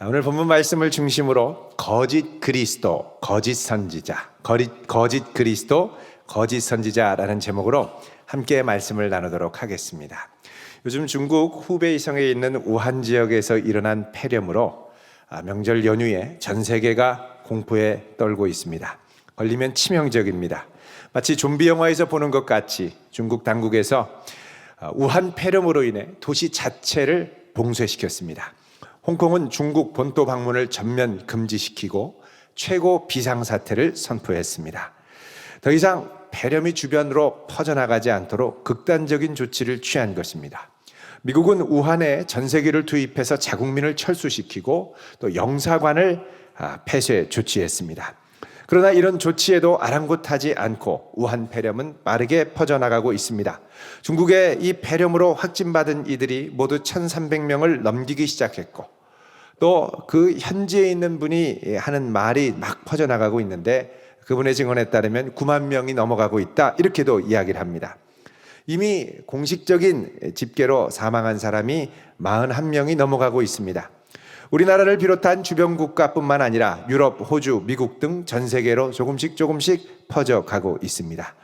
오늘 본문 말씀을 중심으로 거짓 그리스도, 거짓 선지자, 거짓 그리스도, 거짓 선지자라는 제목으로 함께 말씀을 나누도록 하겠습니다. 요즘 중국 후베이성에 있는 우한 지역에서 일어난 폐렴으로 명절 연휴에 전 세계가 공포에 떨고 있습니다. 걸리면 치명적입니다. 마치 좀비 영화에서 보는 것 같이 중국 당국에서 우한 폐렴으로 인해 도시 자체를 봉쇄시켰습니다. 홍콩은 중국 본토 방문을 전면 금지시키고 최고 비상사태를 선포했습니다. 더 이상 폐렴이 주변으로 퍼져나가지 않도록 극단적인 조치를 취한 것입니다. 미국은 우한에 전세기를 투입해서 자국민을 철수시키고 또 영사관을 폐쇄 조치했습니다. 그러나 이런 조치에도 아랑곳하지 않고 우한 폐렴은 빠르게 퍼져나가고 있습니다. 중국의 이 폐렴으로 확진받은 이들이 모두 1,300명을 넘기기 시작했고 또 그 현지에 있는 분이 하는 말이 막 퍼져나가고 있는데 그분의 증언에 따르면 9만 명이 넘어가고 있다 이렇게도 이야기를 합니다. 이미 공식적인 집계로 사망한 사람이 41명이 넘어가고 있습니다. 우리나라를 비롯한 주변 국가뿐만 아니라 유럽, 호주, 미국 등 전 세계로 조금씩 퍼져가고 있습니다.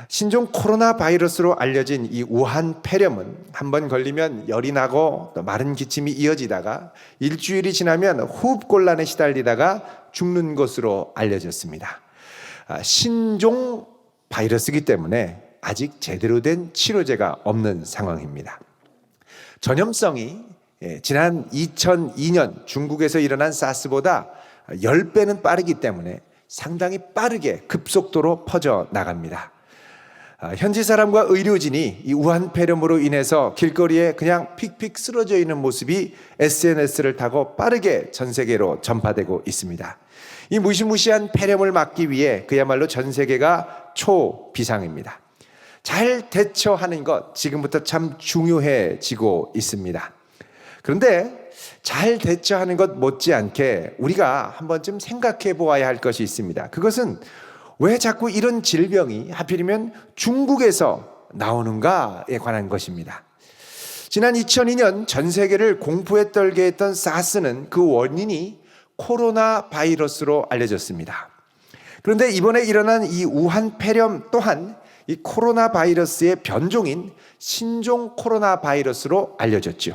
신종 코로나 바이러스로 알려진 이 우한 폐렴은 한번 걸리면 열이 나고 또 마른 기침이 이어지다가 일주일이 지나면 호흡곤란에 시달리다가 죽는 것으로 알려졌습니다. 신종 바이러스이기 때문에 아직 제대로 된 치료제가 없는 상황입니다. 전염성이 지난 2002년 중국에서 일어난 사스보다 10배는 빠르기 때문에 상당히 빠르게 급속도로 퍼져나갑니다. 현지 사람과 의료진이 이 우한 폐렴으로 인해서 길거리에 그냥 픽픽 쓰러져 있는 모습이 SNS를 타고 빠르게 전 세계로 전파되고 있습니다. 이 무시무시한 폐렴을 막기 위해 그야말로 전 세계가 초비상입니다. 잘 대처하는 것 지금부터 참 중요해지고 있습니다. 그런데 잘 대처하는 것 못지않게 우리가 한 번쯤 생각해 보아야 할 것이 있습니다. 그것은 왜 자꾸 이런 질병이 하필이면 중국에서 나오는가에 관한 것입니다. 지난 2002년 전 세계를 공포에 떨게 했던 사스는 그 원인이 코로나 바이러스로 알려졌습니다. 그런데 이번에 일어난 이 우한 폐렴 또한 이 코로나 바이러스의 변종인 신종 코로나 바이러스로 알려졌죠.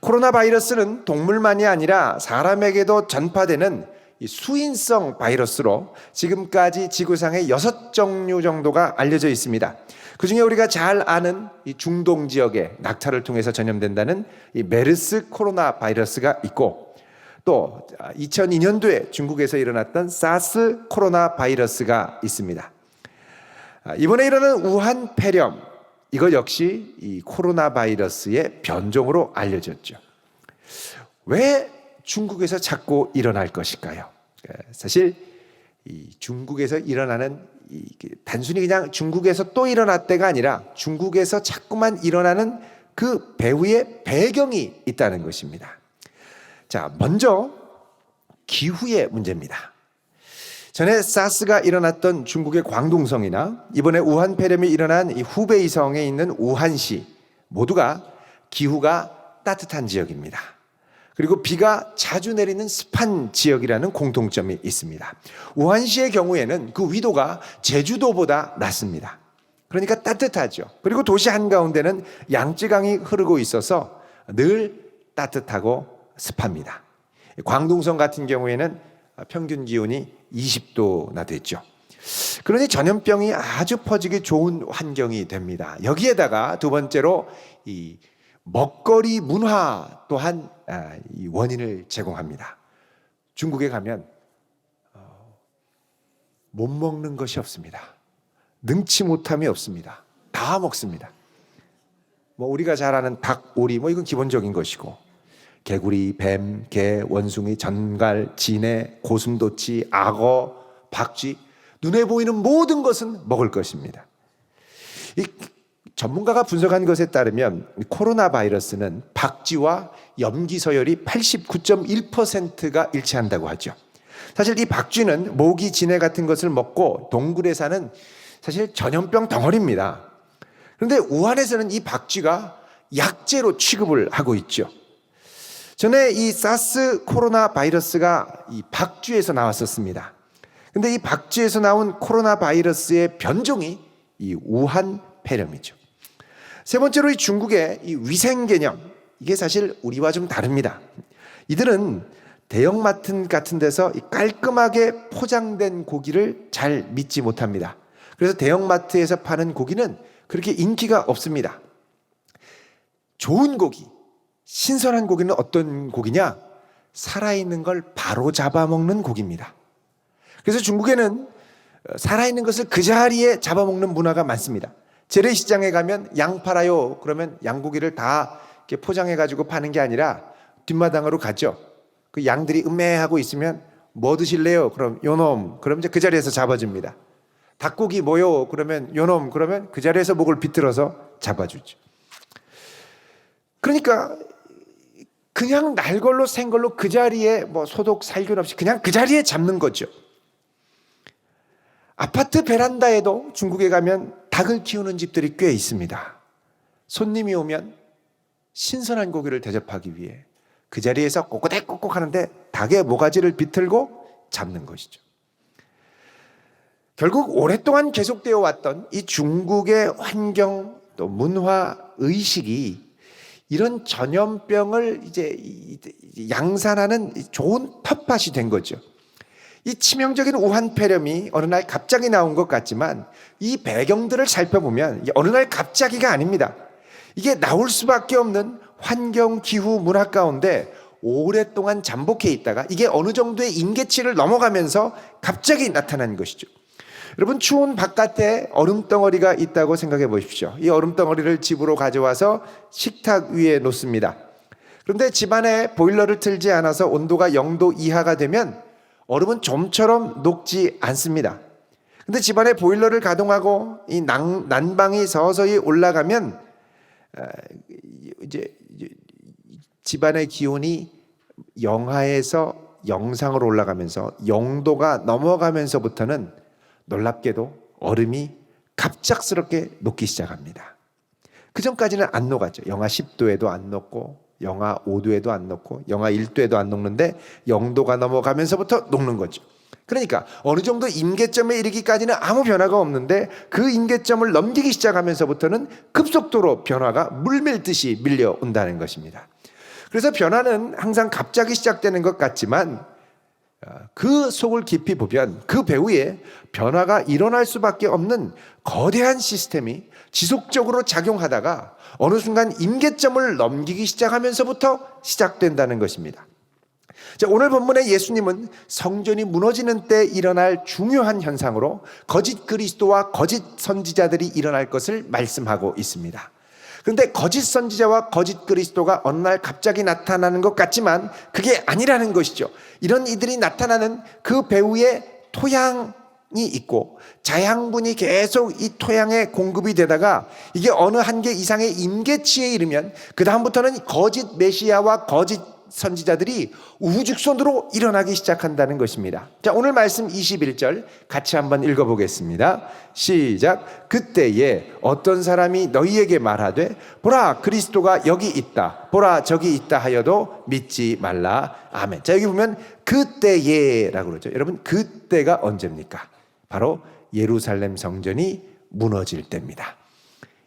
코로나 바이러스는 동물만이 아니라 사람에게도 전파되는 이 수인성 바이러스로 지금까지 지구상에 6종류 정도가 알려져 있습니다. 그중에 우리가 잘 아는 이 중동 지역의 낙타를 통해서 전염된다는 이 메르스 코로나 바이러스가 있고 또 2002년도에 중국에서 일어났던 사스 코로나 바이러스가 있습니다. 이번에 일어난 우한 폐렴 이거 역시 이 코로나 바이러스의 변종으로 알려졌죠. 왜 중국에서 자꾸 일어날 것일까요? 사실 이 중국에서 일어나는 단순히 그냥 중국에서 또 일어났다가 아니라 중국에서 자꾸만 일어나는 그 배후의 배경이 있다는 것입니다. 자, 먼저 기후의 문제입니다. 전에 사스가 일어났던 중국의 광둥성이나 이번에 우한 폐렴이 일어난 이 후베이성에 있는 우한시 모두가 기후가 따뜻한 지역입니다. 그리고 비가 자주 내리는 습한 지역이라는 공통점이 있습니다. 우한시의 경우에는 그 위도가 제주도보다 낮습니다. 그러니까 따뜻하죠. 그리고 도시 한가운데는 양쯔강이 흐르고 있어서 늘 따뜻하고 습합니다. 광둥성 같은 경우에는 평균 기온이 20도나 됐죠. 그러니 전염병이 아주 퍼지기 좋은 환경이 됩니다. 여기에다가 두 번째로 이 먹거리 문화 또한 이 원인을 제공합니다. 중국에 가면 못 먹는 것이 없습니다. 능치 못함이 없습니다. 다 먹습니다. 뭐 우리가 잘 아는 닭, 오리 뭐 이건 기본적인 것이고 개구리, 뱀, 개, 원숭이, 전갈, 진해, 고슴도치, 악어, 박쥐 눈에 보이는 모든 것은 먹을 것입니다. 이 전문가가 분석한 것에 따르면 코로나 바이러스는 박쥐와 염기 서열이 89.1%가 일치한다고 하죠. 사실 이 박쥐는 모기, 진해 같은 것을 먹고 동굴에 사는 사실 전염병 덩어리입니다. 그런데 우한에서는 이 박쥐가 약재로 취급을 하고 있죠. 전에 이 사스 코로나 바이러스가 이 박쥐에서 나왔었습니다. 근데 이 박쥐에서 나온 코로나 바이러스의 변종이 이 우한 폐렴이죠. 세 번째로 이 중국의 이 위생 개념, 이게 사실 우리와 좀 다릅니다. 이들은 대형마트 같은 데서 깔끔하게 포장된 고기를 잘 믿지 못합니다. 그래서 대형마트에서 파는 고기는 그렇게 인기가 없습니다. 좋은 고기, 신선한 고기는 어떤 고기냐? 살아있는 걸 바로 잡아먹는 고기입니다. 그래서 중국에는 살아있는 것을 그 자리에 잡아먹는 문화가 많습니다. 재래시장에 가면 양 팔아요. 그러면 양고기를 다 이렇게 포장해가지고 파는 게 아니라 뒷마당으로 가죠. 그 양들이 음매하고 있으면 뭐 드실래요? 그럼 요놈. 그럼 이제 그 자리에서 잡아줍니다. 닭고기 뭐요? 그러면 요놈. 그러면 그 자리에서 목을 비틀어서 잡아주죠. 그러니까 그냥 날걸로 생걸로 그 자리에 뭐 소독 살균 없이 그냥 그 자리에 잡는 거죠. 아파트 베란다에도 중국에 가면 닭을 키우는 집들이 꽤 있습니다. 손님이 오면 신선한 고기를 대접하기 위해 그 자리에서 꼬꼬대꼬꼬 하는데 닭의 모가지를 비틀고 잡는 것이죠. 결국 오랫동안 계속되어 왔던 이 중국의 환경 또 문화 의식이 이런 전염병을 이제 양산하는 좋은 텃밭이 된 거죠. 이 치명적인 우한 폐렴이 어느 날 갑자기 나온 것 같지만 이 배경들을 살펴보면 어느 날 갑자기가 아닙니다. 이게 나올 수밖에 없는 환경, 기후, 문화 가운데 오랫동안 잠복해 있다가 이게 어느 정도의 임계치를 넘어가면서 갑자기 나타난 것이죠. 여러분, 추운 바깥에 얼음덩어리가 있다고 생각해 보십시오. 이 얼음덩어리를 집으로 가져와서 식탁 위에 놓습니다. 그런데 집안에 보일러를 틀지 않아서 온도가 0도 이하가 되면 얼음은 좀처럼 녹지 않습니다. 근데 집안에 보일러를 가동하고 이 난방이 서서히 올라가면 이제 집안의 기온이 영하에서 영상으로 올라가면서 0도가 넘어가면서부터는 놀랍게도 얼음이 갑작스럽게 녹기 시작합니다. 그 전까지는 안 녹았죠. 영하 10도에도 안 녹고 영하 5도에도 안 녹고 영하 1도에도 안 녹는데 0도가 넘어가면서부터 녹는 거죠. 그러니까 어느 정도 임계점에 이르기까지는 아무 변화가 없는데 그 임계점을 넘기기 시작하면서부터는 급속도로 변화가 물밀듯이 밀려온다는 것입니다. 그래서 변화는 항상 갑자기 시작되는 것 같지만 그 속을 깊이 보면 그 배후에 변화가 일어날 수밖에 없는 거대한 시스템이 지속적으로 작용하다가 어느 순간 임계점을 넘기기 시작하면서부터 시작된다는 것입니다. 자, 오늘 본문의 예수님은 성전이 무너지는 때 일어날 중요한 현상으로 거짓 그리스도와 거짓 선지자들이 일어날 것을 말씀하고 있습니다. 그런데 거짓 선지자와 거짓 그리스도가 어느 날 갑자기 나타나는 것 같지만 그게 아니라는 것이죠. 이런 이들이 나타나는 그 배후에 토양이 있고 자양분이 계속 이 토양에 공급이 되다가 이게 어느 한계 이상의 임계치에 이르면 그 다음부터는 거짓 메시아와 거짓 선지자들이 우후죽순으로 일어나기 시작한다는 것입니다. 자, 오늘 말씀 21절 같이 한번 읽어보겠습니다. 시작. 그때에 어떤 사람이 너희에게 말하되 보라 그리스도가 여기 있다 보라 저기 있다 하여도 믿지 말라. 아멘. 자, 여기 보면 그때에라고 그러죠. 여러분, 그때가 언제입니까? 바로 예루살렘 성전이 무너질 때입니다.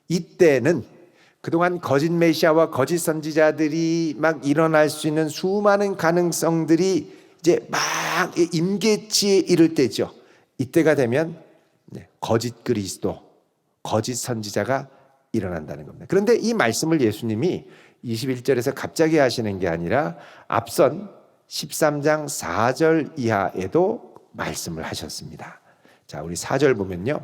이때는 그동안 거짓 메시아와 거짓 선지자들이 막 일어날 수 있는 수많은 가능성들이 이제 막 임계치에 이를 때죠. 이때가 되면 거짓 그리스도, 거짓 선지자가 일어난다는 겁니다. 그런데 이 말씀을 예수님이 21절에서 갑자기 하시는 게 아니라 앞선 13장 4절 이하에도 말씀을 하셨습니다. 자, 우리 4절 보면요.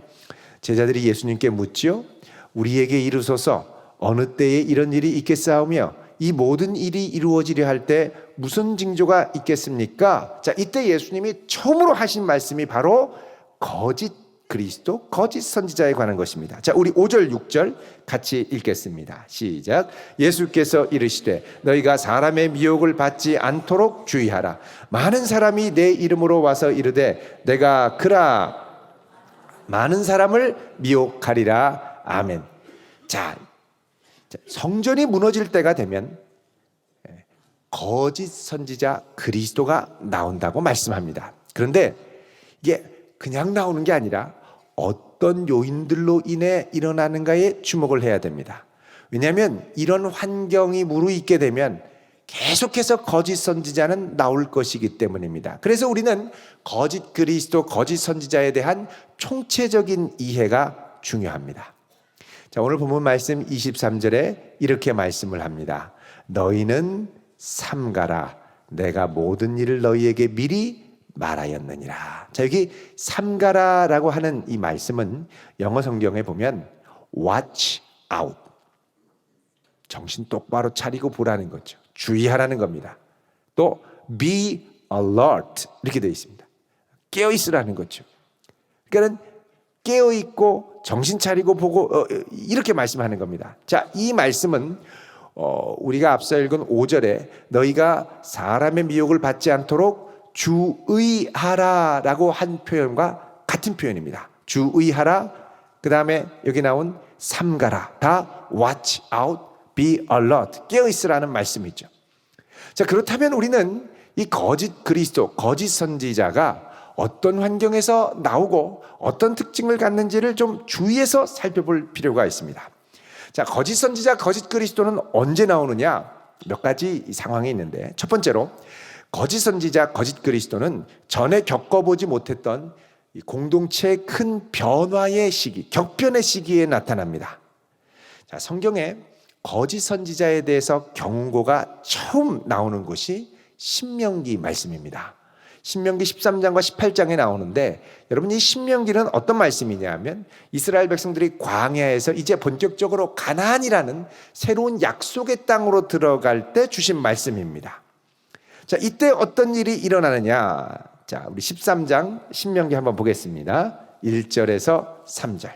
제자들이 예수님께 묻지요. 우리에게 이르소서 어느 때에 이런 일이 있겠사오며 이 모든 일이 이루어지려 할 때 무슨 징조가 있겠습니까? 자, 이때 예수님이 처음으로 하신 말씀이 바로 거짓 그리스도, 거짓 선지자에 관한 것입니다. 자, 우리 5절, 6절 같이 읽겠습니다. 시작. 예수께서 이르시되 너희가 사람의 미혹을 받지 않도록 주의하라. 많은 사람이 내 이름으로 와서 이르되 내가 그라 많은 사람을 미혹하리라. 아멘. 자, 성전이 무너질 때가 되면 거짓 선지자 그리스도가 나온다고 말씀합니다. 그런데 이게 그냥 나오는 게 아니라 어떤 요인들로 인해 일어나는가에 주목을 해야 됩니다. 왜냐하면 이런 환경이 무르익게 되면 계속해서 거짓 선지자는 나올 것이기 때문입니다. 그래서 우리는 거짓 그리스도, 거짓 선지자에 대한 총체적인 이해가 중요합니다. 자, 오늘 본문 말씀 23절에 이렇게 말씀을 합니다. 너희는 삼가라. 내가 모든 일을 너희에게 미리 말하였느니라. 자, 여기 삼가라라고 하는 이 말씀은 영어 성경에 보면 watch out, 정신 똑바로 차리고 보라는 거죠. 주의하라는 겁니다. 또 be alert 이렇게 되어 있습니다. 깨어 있으라는 거죠. 그러니까 깨어 있고 정신 차리고 보고 이렇게 말씀하는 겁니다. 자, 이 말씀은 우리가 앞서 읽은 5절에 너희가 사람의 미혹을 받지 않도록 주의하라라고 한 표현과 같은 표현입니다. 주의하라, 그 다음에 여기 나온 삼가라, 다 watch out, be alert, 깨어있으라는 말씀이죠. 자, 그렇다면 우리는 이 거짓 그리스도, 거짓 선지자가 어떤 환경에서 나오고 어떤 특징을 갖는지를 좀 주의해서 살펴볼 필요가 있습니다. 자, 거짓 선지자, 거짓 그리스도는 언제 나오느냐? 몇 가지 상황이 있는데, 첫 번째로 거짓 선지자, 거짓 그리스도는 전에 겪어보지 못했던 공동체의 큰 변화의 시기, 격변의 시기에 나타납니다. 자, 성경에 거짓 선지자에 대해서 경고가 처음 나오는 곳이 신명기 말씀입니다. 신명기 13장과 18장에 나오는데, 여러분 이 신명기는 어떤 말씀이냐 하면 이스라엘 백성들이 광야에서 이제 본격적으로 가나안이라는 새로운 약속의 땅으로 들어갈 때 주신 말씀입니다. 자, 이때 어떤 일이 일어나느냐? 자, 우리 13장 신명기 한번 보겠습니다. 1절에서 3절.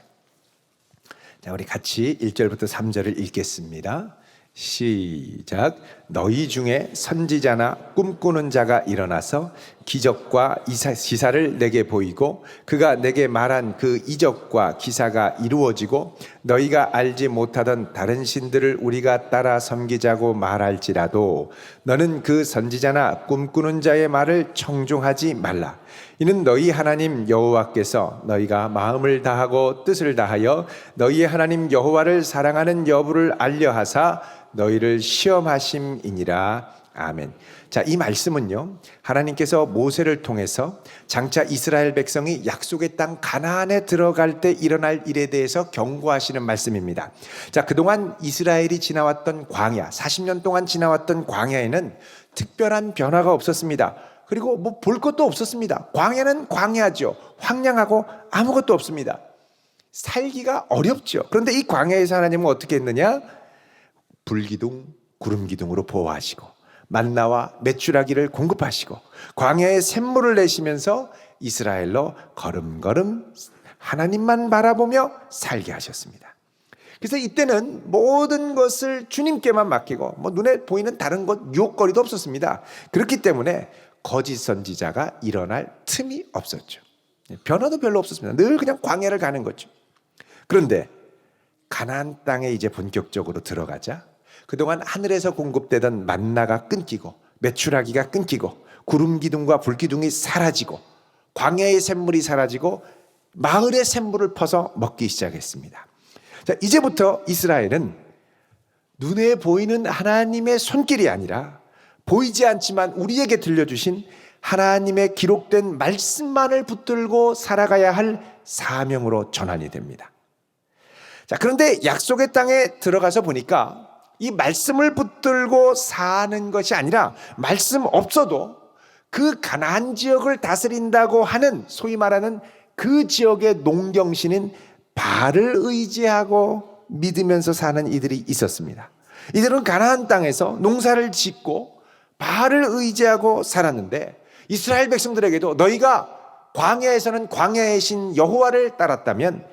자, 우리 같이 1절부터 3절을 읽겠습니다. 시작. 너희 중에 선지자나 꿈꾸는 자가 일어나서 기적과 기사를 내게 보이고 그가 내게 말한 그 이적과 기사가 이루어지고 너희가 알지 못하던 다른 신들을 우리가 따라 섬기자고 말할지라도 너는 그 선지자나 꿈꾸는 자의 말을 청종하지 말라. 이는 너희 하나님 여호와께서 너희가 마음을 다하고 뜻을 다하여 너희의 하나님 여호와를 사랑하는 여부를 알려하사 너희를 시험하심이니라. 아멘. 자, 이 말씀은요, 하나님께서 모세를 통해서 장차 이스라엘 백성이 약속의 땅 가나안에 들어갈 때 일어날 일에 대해서 경고하시는 말씀입니다. 자, 그동안 이스라엘이 지나왔던 광야, 40년 동안 지나왔던 광야에는 특별한 변화가 없었습니다. 그리고 뭐 볼 것도 없었습니다. 광야는 광야죠. 황량하고 아무것도 없습니다. 살기가 어렵죠. 그런데 이 광야에서 하나님은 어떻게 했느냐? 불기둥, 구름기둥으로 보호하시고 만나와 메추라기를 공급하시고 광야에 샘물을 내시면서 이스라엘로 걸음걸음 하나님만 바라보며 살게 하셨습니다. 그래서 이때는 모든 것을 주님께만 맡기고 뭐 눈에 보이는 다른 것 유혹거리도 없었습니다. 그렇기 때문에 거짓 선지자가 일어날 틈이 없었죠. 변화도 별로 없었습니다. 늘 그냥 광야를 가는 거죠. 그런데 가나안 땅에 이제 본격적으로 들어가자 그동안 하늘에서 공급되던 만나가 끊기고 메추라기가 끊기고 구름 기둥과 불 기둥이 사라지고 광야의 샘물이 사라지고 마을의 샘물을 퍼서 먹기 시작했습니다. 자, 이제부터 이스라엘은 눈에 보이는 하나님의 손길이 아니라 보이지 않지만 우리에게 들려주신 하나님의 기록된 말씀만을 붙들고 살아가야 할 사명으로 전환이 됩니다. 자, 그런데 약속의 땅에 들어가서 보니까 이 말씀을 붙들고 사는 것이 아니라 말씀 없어도 그 가나안 지역을 다스린다고 하는 소위 말하는 그 지역의 농경신인 바알을 의지하고 믿으면서 사는 이들이 있었습니다. 이들은 가나안 땅에서 농사를 짓고 바알을 의지하고 살았는데 이스라엘 백성들에게도 너희가 광야에서는 광야의 신 여호와를 따랐다면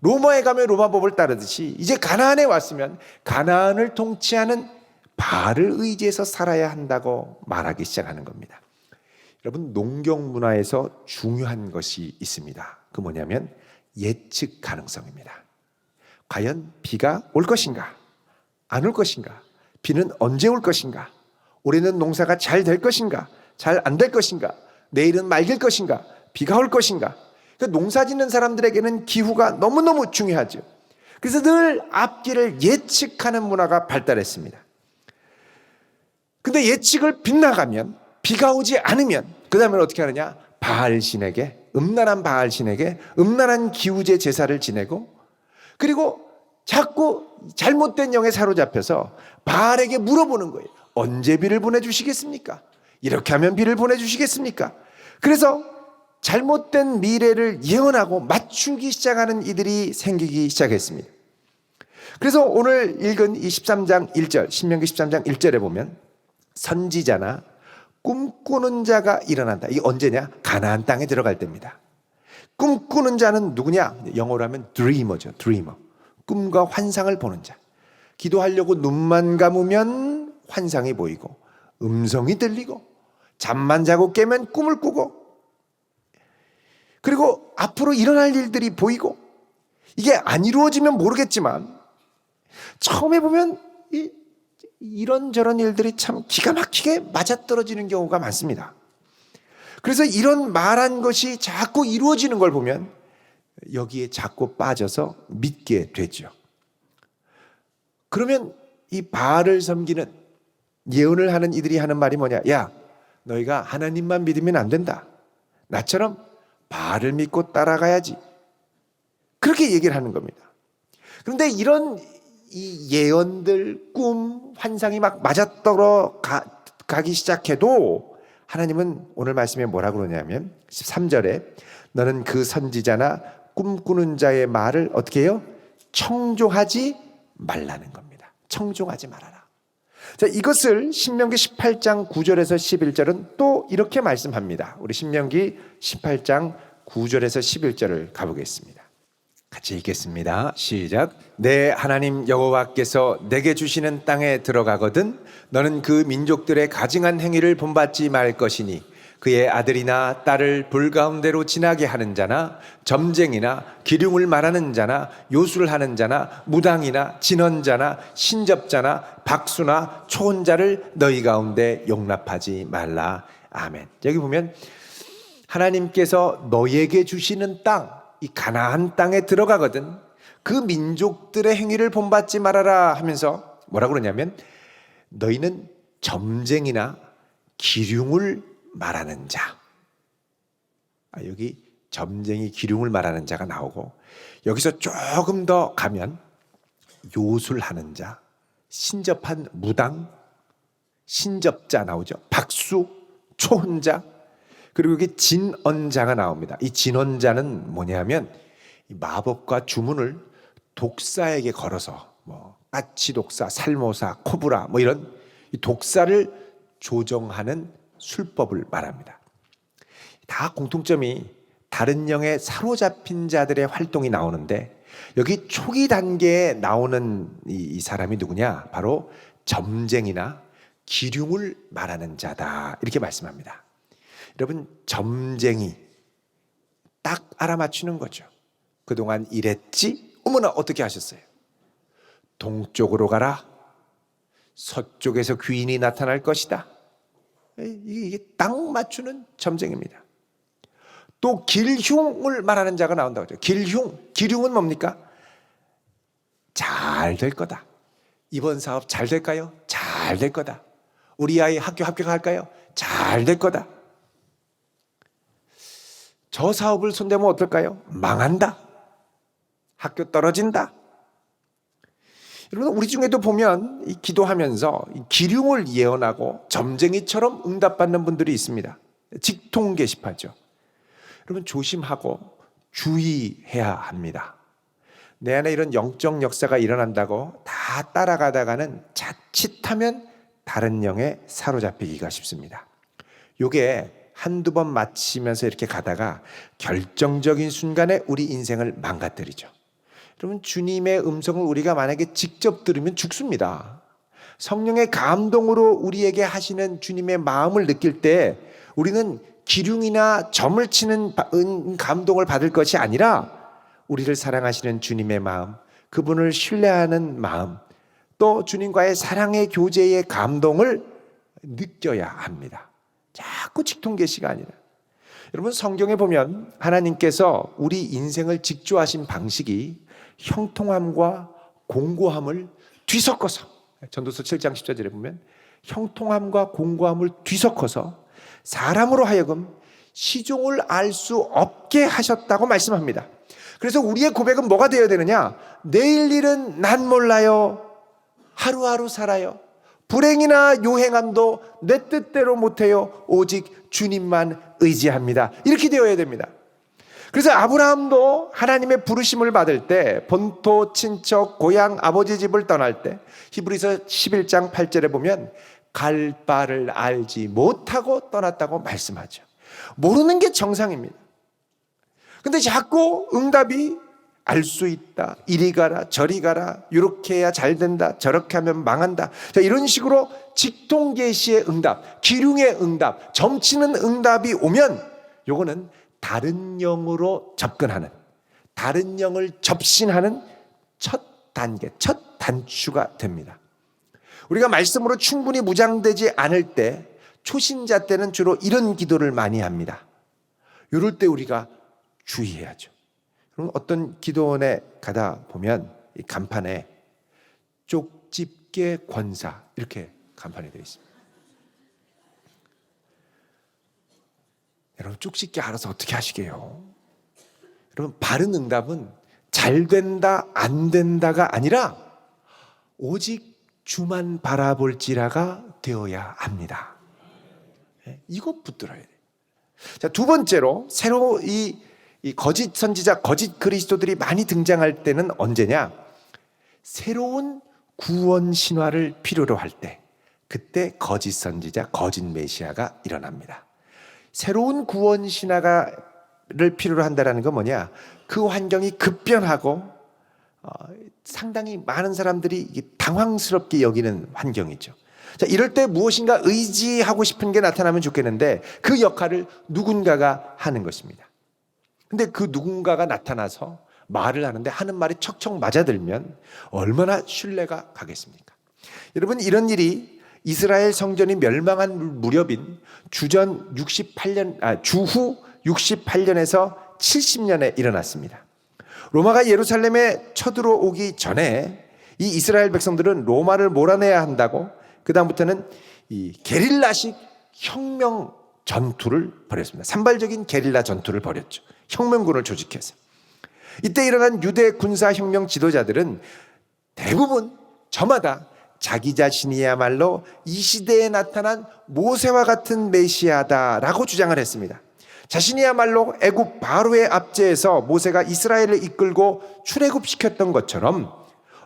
로마에 가면 로마 법을 따르듯이 이제 가나안에 왔으면 가나안을 통치하는 바알을 의지해서 살아야 한다고 말하기 시작하는 겁니다. 여러분, 농경 문화에서 중요한 것이 있습니다. 그 뭐냐면 예측 가능성입니다. 과연 비가 올 것인가? 안 올 것인가? 비는 언제 올 것인가? 올해는 농사가 잘 될 것인가? 잘 안 될 것인가? 내일은 맑을 것인가? 비가 올 것인가? 농사 짓는 사람들에게는 기후가 너무너무 중요하죠. 그래서 늘 앞길을 예측하는 문화가 발달했습니다. 근데 예측을 빗나가면, 비가 오지 않으면 그 다음에 어떻게 하느냐? 바알신에게, 음란한 바알신에게 음란한 기우제 제사를 지내고, 그리고 자꾸 잘못된 영에 사로잡혀서 바알에게 물어보는 거예요. 언제 비를 보내주시겠습니까? 이렇게 하면 비를 보내주시겠습니까? 그래서 잘못된 미래를 예언하고 맞추기 시작하는 이들이 생기기 시작했습니다. 그래서 오늘 읽은 이 13장 1절, 신명기 13장 1절에 보면 선지자나 꿈꾸는 자가 일어난다. 이게 언제냐? 가나안 땅에 들어갈 때입니다. 꿈꾸는 자는 누구냐? 영어로 하면 dreamer죠. dreamer. 꿈과 환상을 보는 자. 기도하려고 눈만 감으면 환상이 보이고, 음성이 들리고, 잠만 자고 깨면 꿈을 꾸고, 그리고 앞으로 일어날 일들이 보이고, 이게 안 이루어지면 모르겠지만 처음에 보면 이런저런 일들이 참 기가 막히게 맞아떨어지는 경우가 많습니다. 그래서 이런 말한 것이 자꾸 이루어지는 걸 보면 여기에 자꾸 빠져서 믿게 되죠. 그러면 이 바알을 섬기는, 예언을 하는 이들이 하는 말이 뭐냐? 야, 너희가 하나님만 믿으면 안 된다. 나처럼 바알을 믿고 따라가야지. 그렇게 얘기를 하는 겁니다. 그런데 이런 이 예언들, 꿈, 환상이 막 맞아떨어 가기 시작해도 하나님은 오늘 말씀에 뭐라고 그러냐면 13절에 너는 그 선지자나 꿈꾸는 자의 말을 어떻게 해요? 청종하지 말라는 겁니다. 청종하지 말아라. 자, 이것을 신명기 18장 9절에서 11절은 또 이렇게 말씀합니다. 우리 신명기 18장 9절에서 11절을 가보겠습니다. 같이 읽겠습니다. 시작. 내 하나님 여호와께서 내게 주시는 땅에 들어가거든 너는 그 민족들의 가증한 행위를 본받지 말 것이니 그의 아들이나 딸을 불 가운데로 지나게 하는 자나 점쟁이나 기륭을 말하는 자나 요술을 하는 자나 무당이나 진언자나 신접자나 박수나 초혼자를 너희 가운데 용납하지 말라. 아멘. 여기 보면 하나님께서 너희에게 주시는 땅, 이 가나안 땅에 들어가거든 그 민족들의 행위를 본받지 말아라 하면서 뭐라고 그러냐면 너희는 점쟁이나 기륭을 말하는 자. 여기 점쟁이 기륭을 말하는 자가 나오고 여기서 조금 더 가면 요술하는 자, 신접한 무당, 신접자 나오죠. 박수, 초혼자, 그리고 여기 진언자가 나옵니다. 이 진언자는 뭐냐면 마법과 주문을 독사에게 걸어서 까치 독사, 살모사, 코브라 이런 이 독사를 조정하는 술법을 말합니다. 다 공통점이 다른 영에 사로잡힌 자들의 활동이 나오는데 여기 초기 단계에 나오는 이 사람이 누구냐? 바로 점쟁이나 기륭을 말하는 자다. 이렇게 말씀합니다. 여러분, 점쟁이 딱 알아맞추는 거죠. 그동안 이랬지? 어머나 어떻게 하셨어요? 동쪽으로 가라. 서쪽에서 귀인이 나타날 것이다. 이게 딱 맞추는 점쟁입니다. 또 길흉을 말하는 자가 나온다고 하죠. 기륭은 뭡니까? 잘 될 거다. 이번 사업 잘 될까요? 잘 될 거다. 우리 아이 학교 합격할까요? 잘 될 거다. 저 사업을 손대면 어떨까요? 망한다. 학교 떨어진다. 여러분, 우리 중에도 보면 이 기도하면서 이 기륭을 예언하고 점쟁이처럼 응답받는 분들이 있습니다. 직통 게시판죠. 여러분, 조심하고 주의해야 합니다. 내 안에 이런 영적 역사가 일어난다고 다 따라가다가는 자칫하면 다른 영에 사로잡히기가 쉽습니다. 요게 한두 번 맞히면서 이렇게 가다가 결정적인 순간에 우리 인생을 망가뜨리죠. 여러분, 주님의 음성을 우리가 만약에 직접 들으면 죽습니다. 성령의 감동으로 우리에게 하시는 주님의 마음을 느낄 때 우리는 기륭이나 점을 치는 감동을 받을 것이 아니라 우리를 사랑하시는 주님의 마음, 그분을 신뢰하는 마음, 또 주님과의 사랑의 교제의 감동을 느껴야 합니다. 자꾸 직통계시가 아니라. 여러분, 성경에 보면 하나님께서 우리 인생을 직조하신 방식이 형통함과 공고함을 뒤섞어서, 전도서 7장 14절에 보면 형통함과 공고함을 뒤섞어서 사람으로 하여금 시종을 알 수 없게 하셨다고 말씀합니다. 그래서 우리의 고백은 뭐가 되어야 되느냐? 내일 일은 난 몰라요. 하루하루 살아요. 불행이나 요행함도 내 뜻대로 못해요. 오직 주님만 의지합니다. 이렇게 되어야 됩니다. 그래서 아브라함도 하나님의 부르심을 받을 때 본토, 친척, 고향, 아버지 집을 떠날 때 히브리서 11장 8절에 보면 갈 바를 알지 못하고 떠났다고 말씀하죠. 모르는 게 정상입니다. 근데 자꾸 응답이 알 수 있다, 이리 가라 저리 가라, 이렇게 해야 잘 된다, 저렇게 하면 망한다, 자, 이런 식으로 직통계시의 응답, 기륭의 응답, 점치는 응답이 오면 요거는 다른 영으로 접근하는, 다른 영을 접신하는 첫 단계, 첫 단추가 됩니다. 우리가 말씀으로 충분히 무장되지 않을 때, 초신자 때는 주로 이런 기도를 많이 합니다. 이럴 때 우리가 주의해야죠. 그럼 어떤 기도원에 가다 보면 이 간판에 쪽집게 권사 이렇게 간판이 되어 있습니다. 여러분, 쪽집게 알아서 어떻게 하시게요? 여러분, 바른 응답은 잘 된다 안 된다가 아니라 오직 주만 바라볼지라가 되어야 합니다. 이거 붙들어야 돼요. 자, 두 번째로 새로 이 거짓 선지자, 거짓 그리스도들이 많이 등장할 때는 언제냐? 새로운 구원 신화를 필요로 할 때, 그때 거짓 선지자, 거짓 메시아가 일어납니다. 새로운 구원 신화를 필요로 한다는 건 뭐냐? 그 환경이 급변하고 상당히 많은 사람들이 당황스럽게 여기는 환경이죠. 자, 이럴 때 무엇인가 의지하고 싶은 게 나타나면 좋겠는데 그 역할을 누군가가 하는 것입니다. 근데 그 누군가가 나타나서 말을 하는데 하는 말이 척척 맞아들면 얼마나 신뢰가 가겠습니까? 여러분, 이런 일이 이스라엘 성전이 멸망한 무렵인 주후 68년에서 70년에 일어났습니다. 로마가 예루살렘에 쳐들어오기 전에 이 이스라엘 백성들은 로마를 몰아내야 한다고 그 다음부터는 이 게릴라식 혁명 전투를 벌였습니다. 산발적인 게릴라 전투를 벌였죠. 혁명군을 조직해서. 이때 일어난 유대 군사혁명 지도자들은 대부분 저마다 자기 자신이야말로 이 시대에 나타난 모세와 같은 메시아다라고 주장을 했습니다. 자신이야말로 애굽 바로의 압제에서 모세가 이스라엘을 이끌고 출애굽시켰던 것처럼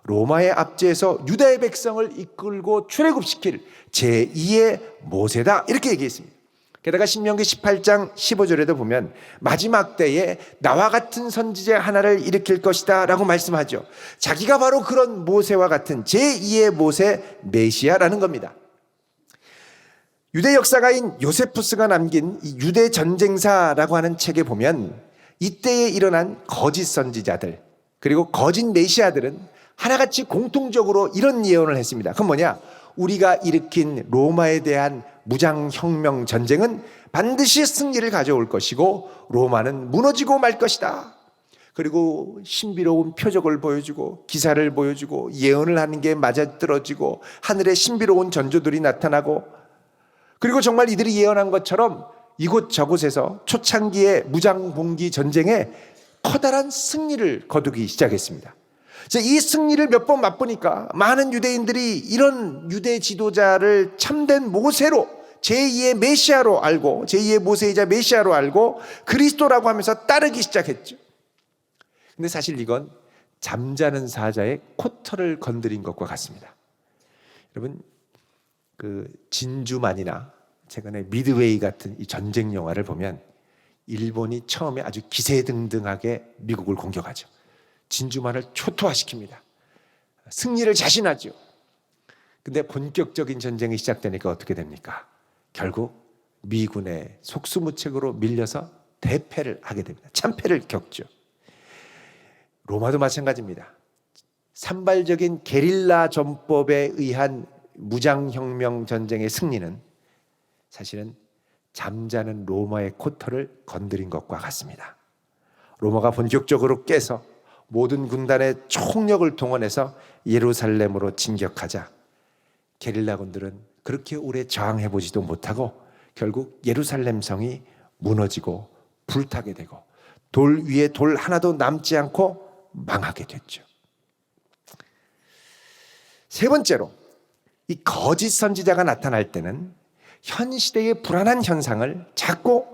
로마의 압제에서 유다의 백성을 이끌고 출애굽시킬 제2의 모세다, 이렇게 얘기했습니다. 게다가 신명기 18장 15절에도 보면 마지막 때에 나와 같은 선지자 하나를 일으킬 것이다 라고 말씀하죠. 자기가 바로 그런 모세와 같은 제2의 모세 메시아라는 겁니다. 유대 역사가인 요세푸스가 남긴 이 유대 전쟁사라고 하는 책에 보면 이때에 일어난 거짓 선지자들 그리고 거짓 메시아들은 하나같이 공통적으로 이런 예언을 했습니다. 그건 뭐냐? 우리가 일으킨 로마에 대한 무장혁명 전쟁은 반드시 승리를 가져올 것이고 로마는 무너지고 말 것이다. 그리고 신비로운 표적을 보여주고 기사를 보여주고 예언을 하는 게 맞아떨어지고 하늘에 신비로운 전조들이 나타나고, 그리고 정말 이들이 예언한 것처럼 이곳 저곳에서 초창기의 무장봉기 전쟁에 커다란 승리를 거두기 시작했습니다. 이 승리를 몇 번 맛보니까 많은 유대인들이 이런 유대 지도자를 참된 모세로, 제2의 메시아로 알고, 제2의 모세이자 메시아로 알고 그리스도라고 하면서 따르기 시작했죠. 근데 사실 이건 잠자는 사자의 코털을 건드린 것과 같습니다. 여러분, 그 진주만이나 최근에 미드웨이 같은 이 전쟁 영화를 보면 일본이 처음에 아주 기세등등하게 미국을 공격하죠. 진주만을 초토화시킵니다. 승리를 자신하죠. 근데 본격적인 전쟁이 시작되니까 어떻게 됩니까? 결국 미군의 속수무책으로 밀려서 대패를 하게 됩니다. 참패를 겪죠. 로마도 마찬가지입니다. 산발적인 게릴라 전법에 의한 무장혁명 전쟁의 승리는 사실은 잠자는 로마의 코털을 건드린 것과 같습니다. 로마가 본격적으로 깨서 모든 군단의 총력을 동원해서 예루살렘으로 진격하자 게릴라군들은 그렇게 오래 저항해보지도 못하고 결국 예루살렘 성이 무너지고 불타게 되고 돌 위에 돌 하나도 남지 않고 망하게 됐죠. 세 번째로, 이 거짓 선지자가 나타날 때는 현 시대의 불안한 현상을 자꾸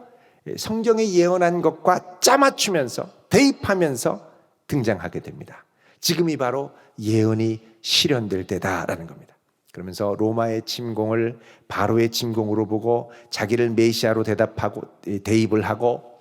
성경에 예언한 것과 짜맞추면서 대입하면서 등장하게 됩니다. 지금이 바로 예언이 실현될 때다라는 겁니다. 그러면서 로마의 침공을 바로의 침공으로 보고 자기를 메시아로 대입을 하고,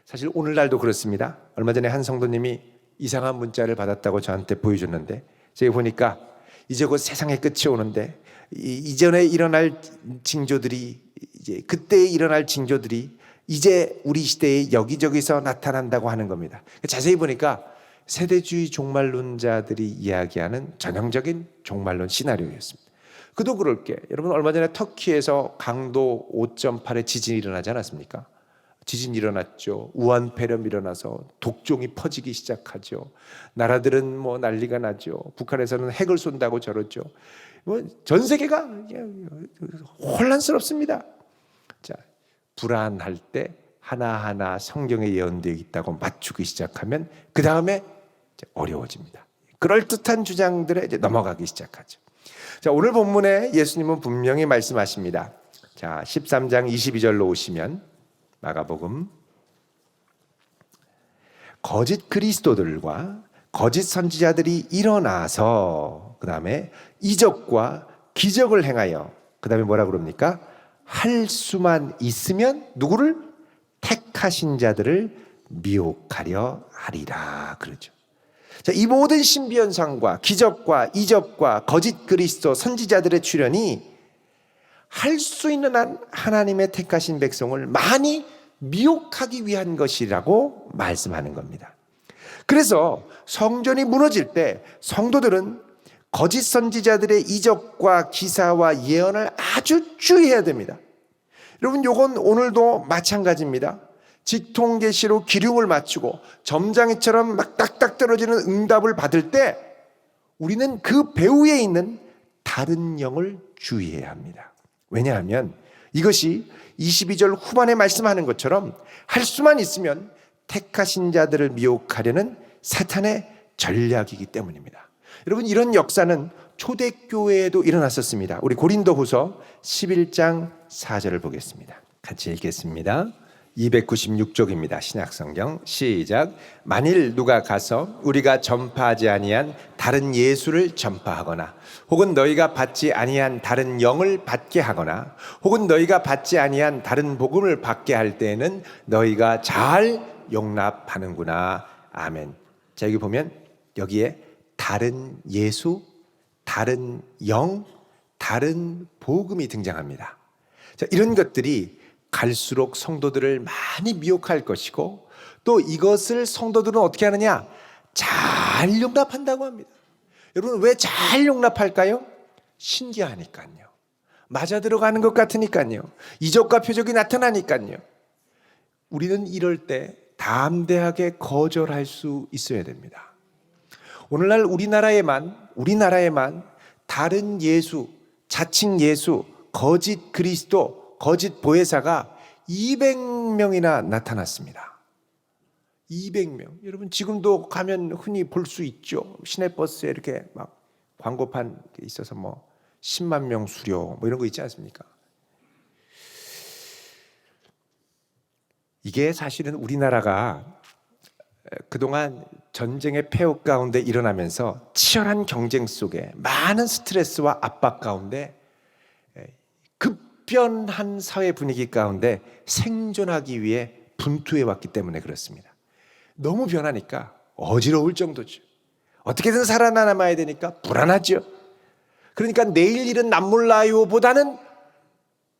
사실 오늘날도 그렇습니다. 얼마 전에 한 성도님이 이상한 문자를 받았다고 저한테 보여줬는데, 제가 보니까 이제 곧 세상의 끝이 오는데 이전에 일어날 징조들이, 이제 그때 일어날 징조들이 이제 우리 시대에 여기저기서 나타난다고 하는 겁니다. 자세히 보니까 세대주의 종말론자들이 이야기하는 전형적인 종말론 시나리오였습니다. 그도 그럴 게, 여러분 얼마 전에 터키에서 강도 5.8의 지진이 일어나지 않았습니까? 지진 일어났죠. 우한폐렴 일어나서 독종이 퍼지기 시작하죠. 나라들은 뭐 난리가 나죠. 북한에서는 핵을 쏜다고 저러죠. 전 세계가 혼란스럽습니다. 자, 불안할 때 하나하나 성경에 예언되어 있다고 맞추기 시작하면 그 다음에 어려워집니다. 그럴듯한 주장들에 이제 넘어가기 시작하죠. 자, 오늘 본문에 예수님은 분명히 말씀하십니다. 자, 13장 22절로 오시면 마가복음, 거짓 그리스도들과 거짓 선지자들이 일어나서 그 다음에 이적과 기적을 행하여, 그 다음에 뭐라 그럽니까? 할 수만 있으면 누구를? 택하신 자들을 미혹하려 하리라 그러죠. 자, 이 모든 신비현상과 기적과 이적과 거짓 그리스도 선지자들의 출현이 할 수 있는 한 하나님의 택하신 백성을 많이 미혹하기 위한 것이라고 말씀하는 겁니다. 그래서 성전이 무너질 때 성도들은 거짓 선지자들의 이적과 기사와 예언을 아주 주의해야 됩니다. 여러분, 이건 오늘도 마찬가지입니다. 직통계시로 기륭을 맞추고 점장이처럼 막 딱딱 떨어지는 응답을 받을 때 우리는 그 배후에 있는 다른 영을 주의해야 합니다. 왜냐하면 이것이 22절 후반에 말씀하는 것처럼 할 수만 있으면 택하신 자들을 미혹하려는 사탄의 전략이기 때문입니다. 여러분, 이런 역사는 초대교회에도 일어났었습니다. 우리 고린도후서 11장 4절을 보겠습니다. 같이 읽겠습니다. 296쪽입니다. 신약성경 시작. 만일 누가 가서 우리가 전파하지 아니한 다른 예수를 전파하거나 혹은 너희가 받지 아니한 다른 영을 받게 하거나 혹은 너희가 받지 아니한 다른 복음을 받게 할 때에는 너희가 잘 용납하는구나. 아멘. 자, 여기 보면 여기에 다른 예수, 다른 영, 다른 복음이 등장합니다. 자, 이런 것들이 갈수록 성도들을 많이 미혹할 것이고, 또 이것을 성도들은 어떻게 하느냐? 잘 용납한다고 합니다. 여러분, 왜 잘 용납할까요? 신기하니까요. 맞아 들어가는 것 같으니까요. 이적과 표적이 나타나니까요. 우리는 이럴 때 담대하게 거절할 수 있어야 됩니다. 오늘날 우리나라에만 다른 예수, 자칭 예수, 거짓 그리스도, 거짓 보혜사가 200명이나 나타났습니다. 200명. 여러분, 지금도 가면 흔히 볼 수 있죠. 시내버스에 이렇게 막 광고판 있어서 뭐 10만 명 수료 뭐 이런 거 있지 않습니까? 이게 사실은 우리나라가 그동안 전쟁의 폐허 가운데 일어나면서 치열한 경쟁 속에 많은 스트레스와 압박 가운데 급변한 사회 분위기 가운데 생존하기 위해 분투해 왔기 때문에 그렇습니다. 너무 변하니까 어지러울 정도죠. 어떻게든 살아남아야 되니까 불안하죠. 그러니까 내일 일은 남몰라요 보다는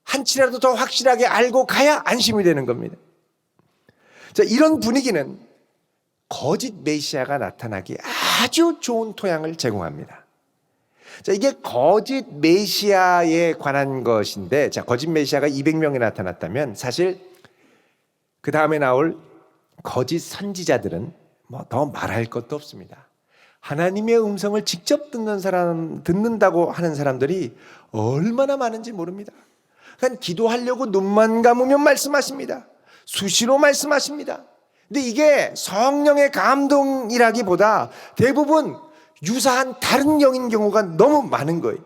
한치라도 더 확실하게 알고 가야 안심이 되는 겁니다. 자, 이런 분위기는 거짓 메시아가 나타나기 아주 좋은 토양을 제공합니다. 자, 이게 거짓 메시아에 관한 것인데, 자, 거짓 메시아가 200명이 나타났다면 사실 그 다음에 나올 거짓 선지자들은 뭐 더 말할 것도 없습니다. 하나님의 음성을 직접 듣는다고 하는 사람들이 얼마나 많은지 모릅니다. 그러니까 기도하려고 눈만 감으면 말씀하십니다. 수시로 말씀하십니다. 근데 이게 성령의 감동이라기보다 대부분 유사한 다른 영인 경우가 너무 많은 거예요.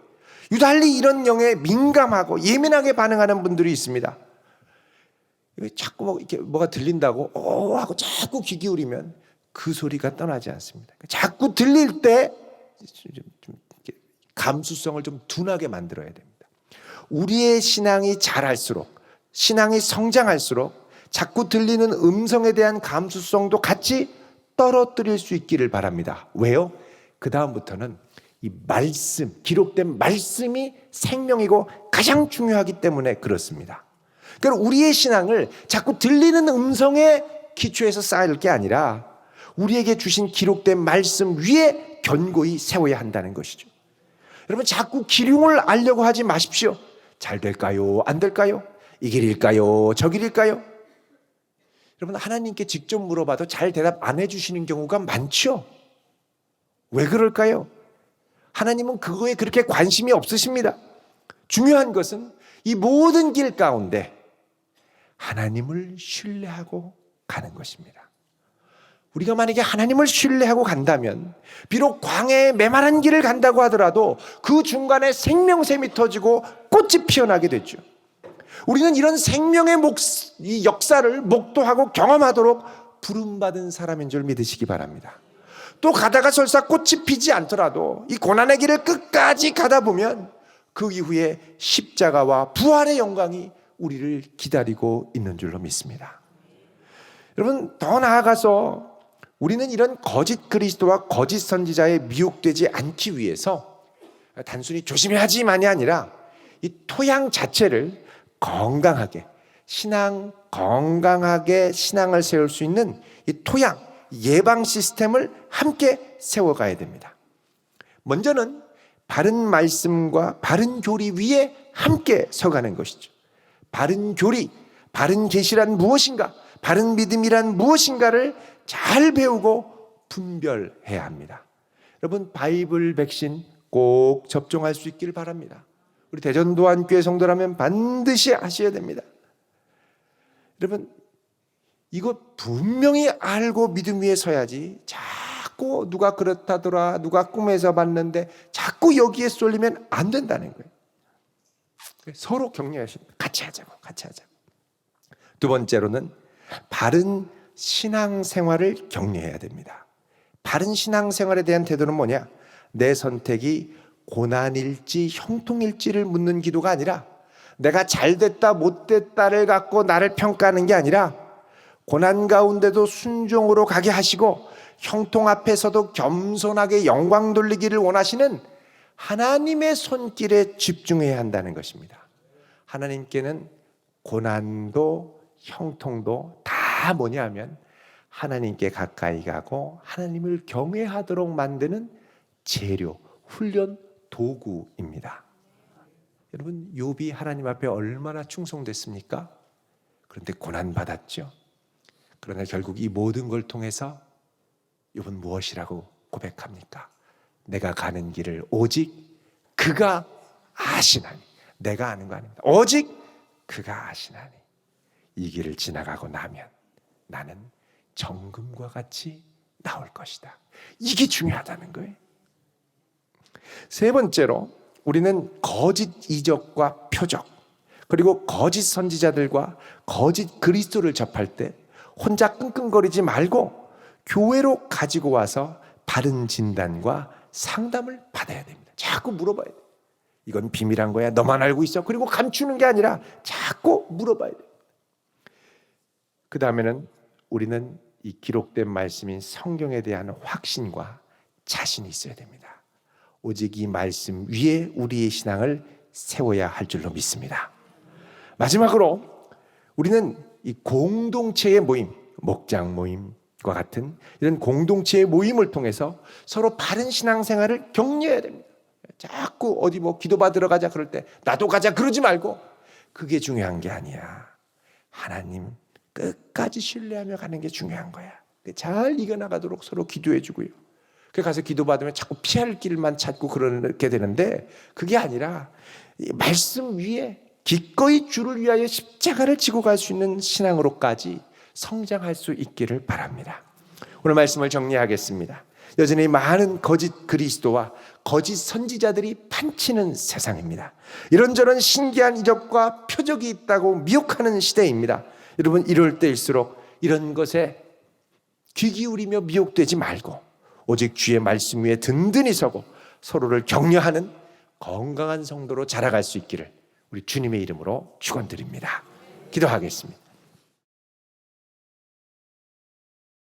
유달리 이런 영에 민감하고 예민하게 반응하는 분들이 있습니다. 자꾸 이렇게 뭐가 들린다고 하고 자꾸 귀 기울이면 그 소리가 떠나지 않습니다. 자꾸 들릴 때 좀 감수성을 좀 둔하게 만들어야 됩니다. 우리의 신앙이 자랄수록, 신앙이 성장할수록 자꾸 들리는 음성에 대한 감수성도 같이 떨어뜨릴 수 있기를 바랍니다. 왜요? 그 다음부터는 이 말씀, 기록된 말씀이 생명이고 가장 중요하기 때문에 그렇습니다. 그러니까 우리의 신앙을 자꾸 들리는 음성에 기초해서 쌓을 게 아니라 우리에게 주신 기록된 말씀 위에 견고히 세워야 한다는 것이죠. 여러분, 자꾸 기륭을 알려고 하지 마십시오. 잘 될까요? 안 될까요? 이 길일까요? 저 길일까요? 여러분, 하나님께 직접 물어봐도 잘 대답 안 해주시는 경우가 많죠. 왜 그럴까요? 하나님은 그거에 그렇게 관심이 없으십니다. 중요한 것은 이 모든 길 가운데 하나님을 신뢰하고 가는 것입니다. 우리가 만약에 하나님을 신뢰하고 간다면 비록 광야의 메마른 길을 간다고 하더라도 그 중간에 생명샘이 터지고 꽃이 피어나게 됐죠. 우리는 이런 생명의 이 역사를 목도하고 경험하도록 부름받은 사람인 줄 믿으시기 바랍니다. 또 가다가 설사 꽃이 피지 않더라도 이 고난의 길을 끝까지 가다 보면 그 이후에 십자가와 부활의 영광이 우리를 기다리고 있는 줄로 믿습니다. 여러분, 더 나아가서 우리는 이런 거짓 그리스도와 거짓 선지자에 미혹되지 않기 위해서 단순히 조심해야지만이 아니라 이 토양 자체를 건강하게 신앙을 세울 수 있는 이 토양 예방 시스템을 함께 세워가야 됩니다. 먼저는 바른 말씀과 바른 교리 위에 함께 서가는 것이죠. 바른 교리, 바른 계시란 무엇인가, 바른 믿음이란 무엇인가를 잘 배우고 분별해야 합니다. 여러분, 바이블 백신 꼭 접종할 수 있기를 바랍니다. 우리 대전도안교회 성도라면 반드시 하셔야 됩니다. 여러분, 이거 분명히 알고 믿음 위에 서야지 자꾸 누가 그렇다더라, 누가 꿈에서 봤는데 자꾸 여기에 쏠리면 안 된다는 거예요. 서로 격려하십니다. 같이 하자고. 두 번째로는 바른 신앙생활을 격려해야 됩니다. 바른 신앙생활에 대한 태도는 뭐냐? 내 선택이 고난일지 형통일지를 묻는 기도가 아니라 내가 잘됐다 못됐다를 갖고 나를 평가하는 게 아니라 고난 가운데도 순종으로 가게 하시고 형통 앞에서도 겸손하게 영광 돌리기를 원하시는 하나님의 손길에 집중해야 한다는 것입니다. 하나님께는 고난도 형통도 다 뭐냐 하면 하나님께 가까이 가고 하나님을 경외하도록 만드는 재료, 훈련, 도구입니다. 여러분, 욥이 하나님 앞에 얼마나 충성됐습니까? 그런데 고난받았죠. 그러나 결국 이 모든 걸 통해서 욥은 무엇이라고 고백합니까? 내가 가는 길을 오직 그가 아시나니. 내가 아는 거 아닙니다. 오직 그가 아시나니. 이 길을 지나가고 나면 나는 정금과 같이 나올 것이다. 이게 중요하다는 거예요. 세 번째로 우리는 거짓 이적과 표적, 그리고 거짓 선지자들과 거짓 그리스도를 접할 때 혼자 끙끙거리지 말고 교회로 가지고 와서 바른 진단과 상담을 받아야 됩니다. 자꾸 물어봐야 돼요. 이건 비밀한 거야. 너만 알고 있어. 그리고 감추는 게 아니라 자꾸 물어봐야 돼요. 그 다음에는 우리는 이 기록된 말씀인 성경에 대한 확신과 자신이 있어야 됩니다. 오직 이 말씀 위에 우리의 신앙을 세워야 할 줄로 믿습니다. 마지막으로 우리는 이 공동체의 모임, 목장 모임과 같은 이런 공동체의 모임을 통해서 서로 바른 신앙생활을 격려해야 됩니다. 자꾸 어디 뭐 기도받으러 가자 그럴 때 나도 가자 그러지 말고, 그게 중요한 게 아니야. 하나님 끝까지 신뢰하며 가는 게 중요한 거야. 잘 이겨나가도록 서로 기도해 주고요. 그 가서 기도받으면 자꾸 피할 길만 찾고 그렇게 되는데, 그게 아니라 이 말씀 위에 기꺼이 주를 위하여 십자가를 지고 갈 수 있는 신앙으로까지 성장할 수 있기를 바랍니다. 오늘 말씀을 정리하겠습니다. 여전히 많은 거짓 그리스도와 거짓 선지자들이 판치는 세상입니다. 이런저런 신기한 이적과 표적이 있다고 미혹하는 시대입니다. 여러분, 이럴 때일수록 이런 것에 귀 기울이며 미혹되지 말고 오직 주의 말씀 위에 든든히 서고 서로를 격려하는 건강한 성도로 자라갈 수 있기를 우리 주님의 이름으로 축원드립니다. 기도하겠습니다.